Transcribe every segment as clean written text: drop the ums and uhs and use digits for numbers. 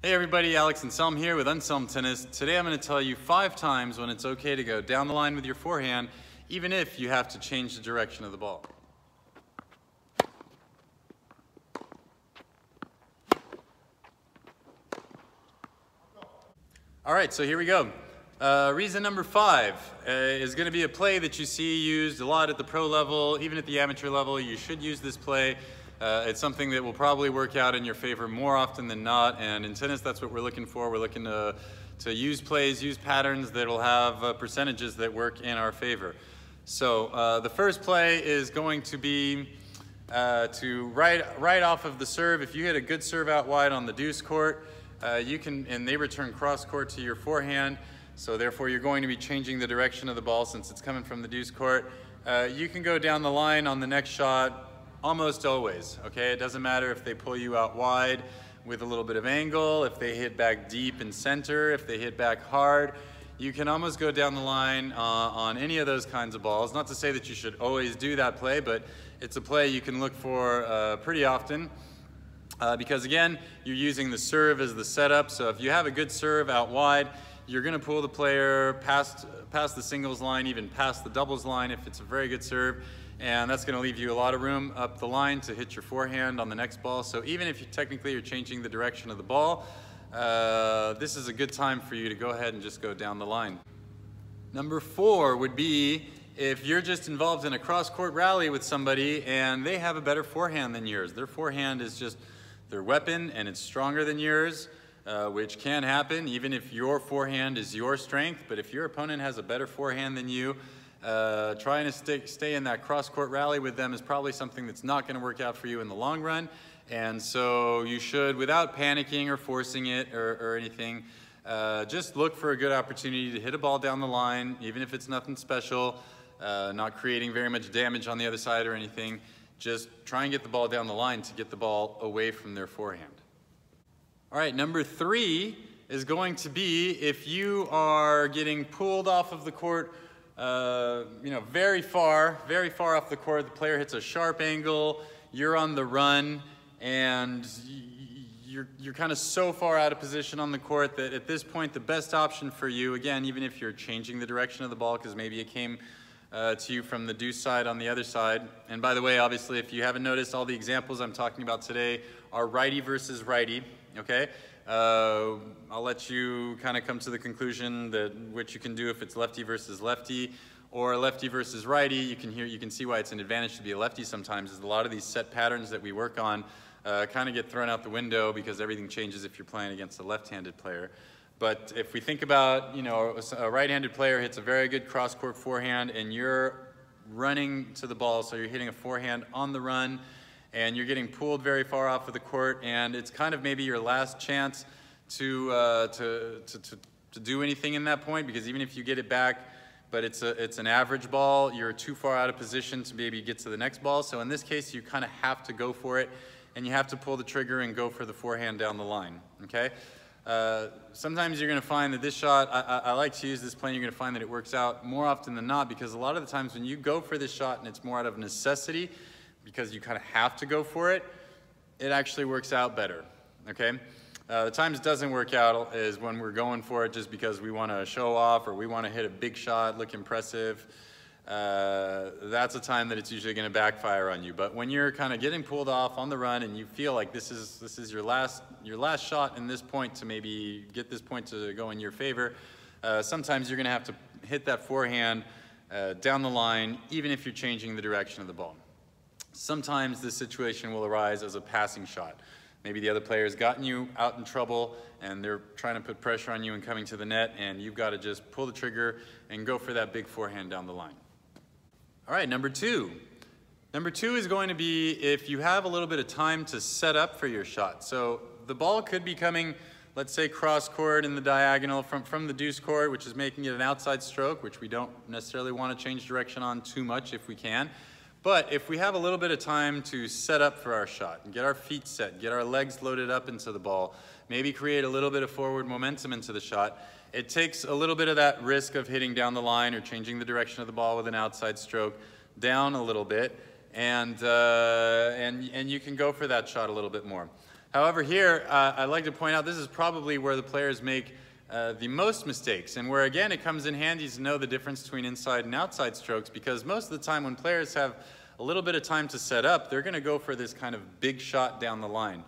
Hey everybody, Alex Anselme here with Anselme Tennis. Today I'm going to tell you 5 times when it's okay to go down the line with your forehand, even if you have to change the direction of the ball. Alright, so here we go. Reason number 5 is going to be a play that you see used a lot at the pro level, even at the amateur level. You should use this play. It's something that will probably work out in your favor more often than not, and in tennis that's what we're looking for. We're looking to use plays, use patterns that will have percentages that work in our favor. So the first play is going to be to right off of the serve. If you hit a good serve out wide on the deuce court, you can, and they return cross court to your forehand, so therefore you're going to be changing the direction of the ball since it's coming from the deuce court. You can go down the line on the next shot almost always, okay? It doesn't matter if they pull you out wide with a little bit of angle, if they hit back deep and center, if they hit back hard. You can almost go down the line on any of those kinds of balls. Not to say that you should always do that play, but it's a play you can look for pretty often because again, you're using the serve as the setup. So if you have a good serve out wide, you're gonna pull the player past the singles line, even past the doubles line if it's a very good serve. And that's going to leave you a lot of room up the line to hit your forehand on the next ball. So even if you technically are changing the direction of the ball, this is a good time for you to go ahead and just go down the line. Number 4 would be if you're just involved in a cross-court rally with somebody and they have a better forehand than yours. Their forehand is just their weapon and it's stronger than yours, which can happen even if your forehand is your strength. But if your opponent has a better forehand than you, trying to stay in that cross-court rally with them is probably something that's not going to work out for you in the long run. And so you should, without panicking or forcing it or anything, just look for a good opportunity to hit a ball down the line, even if it's nothing special, not creating very much damage on the other side or anything. Just try and get the ball down the line to get the ball away from their forehand. All right, number 3 is going to be if you are getting pulled off of the court very far off the court. The player hits a sharp angle, you're on the run, and you're kind of so far out of position on the court that at this point the best option for you, again, even if you're changing the direction of the ball because maybe it came to you from the deuce side on the other side. And by the way, obviously, if you haven't noticed, all the examples I'm talking about today are righty versus righty, okay? I'll let you kind of come to the conclusion that which you can do if it's lefty versus lefty or lefty versus righty. You can see why it's an advantage to be a lefty sometimes, is a lot of these set patterns that we work on kind of get thrown out the window because everything changes if you're playing against a left-handed player. But if we think about, a right-handed player hits a very good cross-court forehand and you're running to the ball, so you're hitting a forehand on the run, and you're getting pulled very far off of the court, and it's kind of maybe your last chance to do anything in that point, because even if you get it back, but it's an average ball, you're too far out of position to maybe get to the next ball. So in this case, you kind of have to go for it, and you have to pull the trigger and go for the forehand down the line, okay? Sometimes you're going to find that this shot, I like to use this play, and you're going to find that it works out more often than not, because a lot of the times when you go for this shot and it's more out of necessity, because you kind of have to go for it, it actually works out better, okay? The times it doesn't work out is when we're going for it just because we want to show off or we want to hit a big shot, look impressive. That's a time that it's usually going to backfire on you. But when you're kind of getting pulled off on the run and you feel like this is your last shot in this point to maybe get this point to go in your favor, sometimes you're going to have to hit that forehand down the line, even if you're changing the direction of the ball. Sometimes this situation will arise as a passing shot. Maybe the other player has gotten you out in trouble and they're trying to put pressure on you and coming to the net, and you've got to just pull the trigger and go for that big forehand down the line. All right, number 2. Number 2 is going to be if you have a little bit of time to set up for your shot. So the ball could be coming, let's say, cross court in the diagonal from the deuce court, which is making it an outside stroke, which we don't necessarily want to change direction on too much if we can. But if we have a little bit of time to set up for our shot and get our feet set, get our legs loaded up into the ball, maybe create a little bit of forward momentum into the shot, it takes a little bit of that risk of hitting down the line or changing the direction of the ball with an outside stroke down a little bit, and you can go for that shot a little bit more. However, here, I'd like to point out this is probably where the players make the most mistakes, and where, again, it comes in handy to know the difference between inside and outside strokes, because most of the time when players have a little bit of time to set up, they're going to go for this kind of big shot down the line.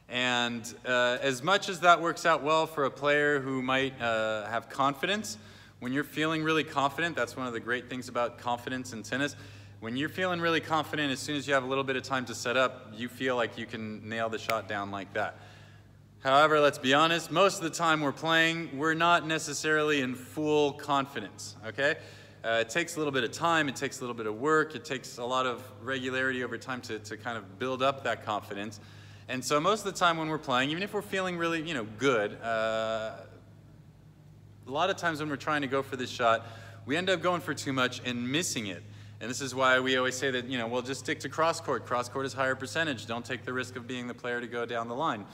And as much as that works out well for a player who might have confidence, when you're feeling really confident, that's one of the great things about confidence in tennis. When you're feeling really confident, as soon as you have a little bit of time to set up, you feel like you can nail the shot down like that. However, let's be honest, most of the time we're playing, we're not necessarily in full confidence, okay? It takes a little bit of time, it takes a little bit of work, it takes a lot of regularity over time to kind of build up that confidence. And so most of the time when we're playing, even if we're feeling really, good, a lot of times when we're trying to go for this shot, we end up going for too much and missing it. And this is why we always say that, we'll just stick to cross-court. Cross-court is higher percentage. Don't take the risk of being the player to go down the line.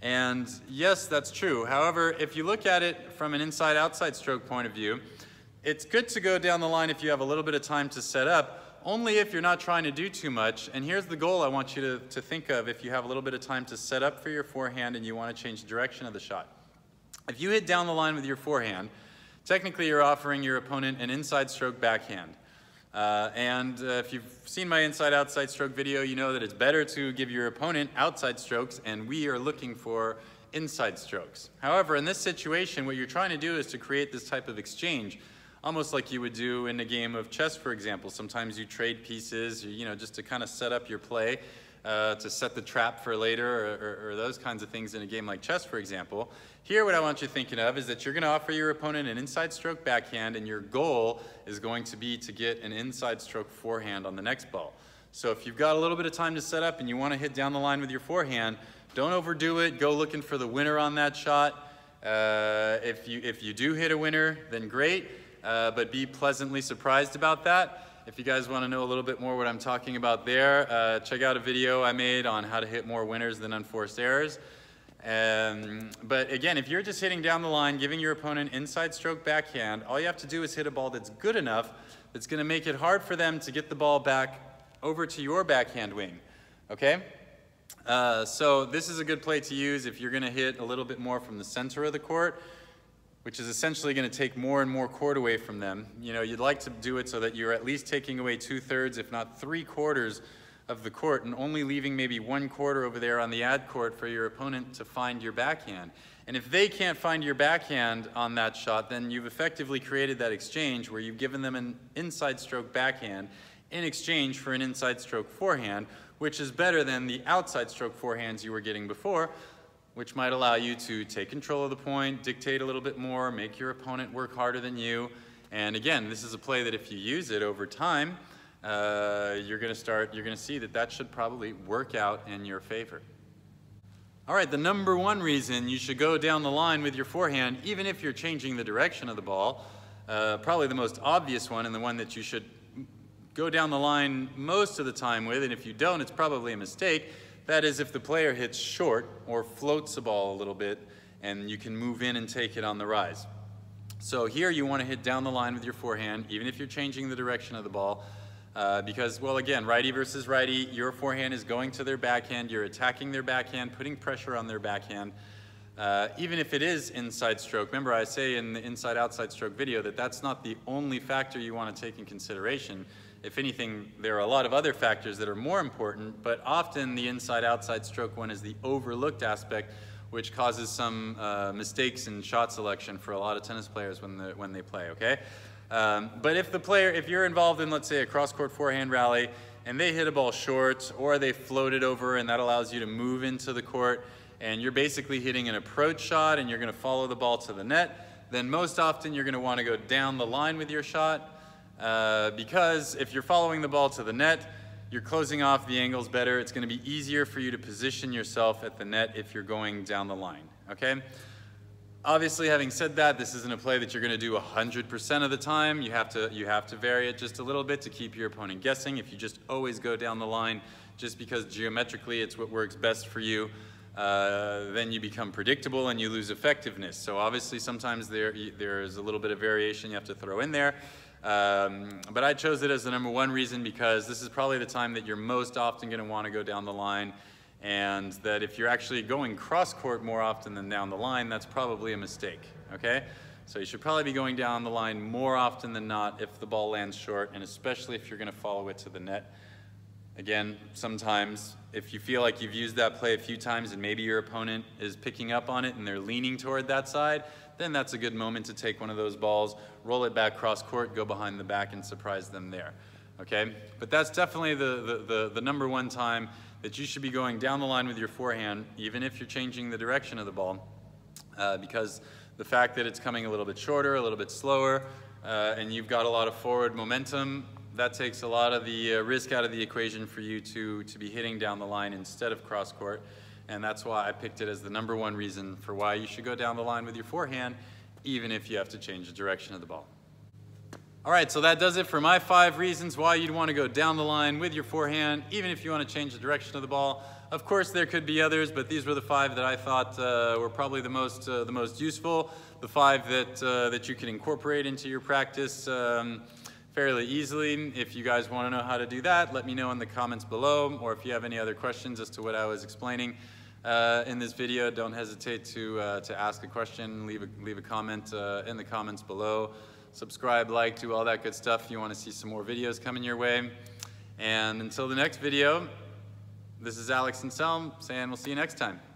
And yes, that's true. However, if you look at it from an inside-outside stroke point of view, it's good to go down the line if you have a little bit of time to set up, only if you're not trying to do too much. And here's the goal I want you to think of if you have a little bit of time to set up for your forehand and you want to change the direction of the shot. If you hit down the line with your forehand, technically you're offering your opponent an inside stroke backhand. If you've seen my inside-outside stroke video, you know that it's better to give your opponent outside strokes, and we are looking for inside strokes. However, in this situation, what you're trying to do is to create this type of exchange, almost like you would do in a game of chess, for example. Sometimes you trade pieces, just to kind of set up your play, to set the trap for later, or those kinds of things in a game like chess, for example. Here, what I want you thinking of is that you're going to offer your opponent an inside stroke backhand, and your goal is going to be to get an inside stroke forehand on the next ball. So if you've got a little bit of time to set up and you want to hit down the line with your forehand, don't overdo it. Go looking for the winner on that shot. If you do hit a winner, then great, but be pleasantly surprised about that. If you guys want to know a little bit more what I'm talking about there, check out a video I made on how to hit more winners than unforced errors. But again, if you're just hitting down the line, giving your opponent inside stroke backhand, all you have to do is hit a ball that's good enough that's going to make it hard for them to get the ball back over to your backhand wing, okay? So this is a good play to use if you're going to hit a little bit more from the center of the court, which is essentially going to take more and more court away from them. You'd like to do it so that you're at least taking away 2/3, if not 3/4 of the court, and only leaving maybe 1/4 over there on the ad court for your opponent to find your backhand. And if they can't find your backhand on that shot, then you've effectively created that exchange where you've given them an inside stroke backhand in exchange for an inside stroke forehand, which is better than the outside stroke forehands you were getting before, which might allow you to take control of the point, dictate a little bit more, make your opponent work harder than you. And again, this is a play that if you use it over time, you're going to see that should probably work out in your favor. All right, the number one reason you should go down the line with your forehand, even if you're changing the direction of the ball, probably the most obvious one and the one that you should go down the line most of the time with, and if you don't, it's probably a mistake. That is if the player hits short or floats the ball a little bit and you can move in and take it on the rise. So here you want to hit down the line with your forehand, even if you're changing the direction of the ball, because, well, again, righty versus righty, your forehand is going to their backhand, you're attacking their backhand, putting pressure on their backhand. Even if it is inside stroke, remember I say in the inside-outside stroke video that that's not the only factor you want to take in consideration. If anything, there are a lot of other factors that are more important, but often the inside-outside stroke one is the overlooked aspect, which causes some mistakes in shot selection for a lot of tennis players when they play, okay? But if you're involved in, let's say, a cross-court forehand rally, and they hit a ball short, or they float it over, and that allows you to move into the court, and you're basically hitting an approach shot, and you're going to follow the ball to the net, then most often you're going to want to go down the line with your shot, because if you're following the ball to the net, you're closing off the angles better. It's going to be easier for you to position yourself at the net if you're going down the line, okay? Obviously, having said that, this isn't a play that you're going to do 100% of the time. You have to vary it just a little bit to keep your opponent guessing. If you just always go down the line just because geometrically it's what works best for you, then you become predictable and you lose effectiveness. So obviously sometimes there's a little bit of variation you have to throw in there. But I chose it as the number one reason because this is probably the time that you're most often going to want to go down the line. And that if you're actually going cross court more often than down the line, that's probably a mistake, okay? So you should probably be going down the line more often than not if the ball lands short, and especially if you're gonna follow it to the net. Again, sometimes if you feel like you've used that play a few times and maybe your opponent is picking up on it and they're leaning toward that side, then that's a good moment to take one of those balls, roll it back cross court, go behind the back and surprise them there, okay? But that's definitely the number one time that you should be going down the line with your forehand, even if you're changing the direction of the ball, because the fact that it's coming a little bit shorter, a little bit slower, and you've got a lot of forward momentum, that takes a lot of the risk out of the equation for you to be hitting down the line instead of cross court. And that's why I picked it as the number one reason for why you should go down the line with your forehand, even if you have to change the direction of the ball. All right, so that does it for my 5 reasons why you'd want to go down the line with your forehand, even if you want to change the direction of the ball. Of course, there could be others, but these were the 5 that I thought were probably the most useful, the 5 that you can incorporate into your practice fairly easily. If you guys want to know how to do that, let me know in the comments below, or if you have any other questions as to what I was explaining in this video, don't hesitate to ask a question, leave a comment in the comments below. Subscribe, like, do all that good stuff if you want to see some more videos coming your way. And until the next video, this is Alex and Anselme saying we'll see you next time.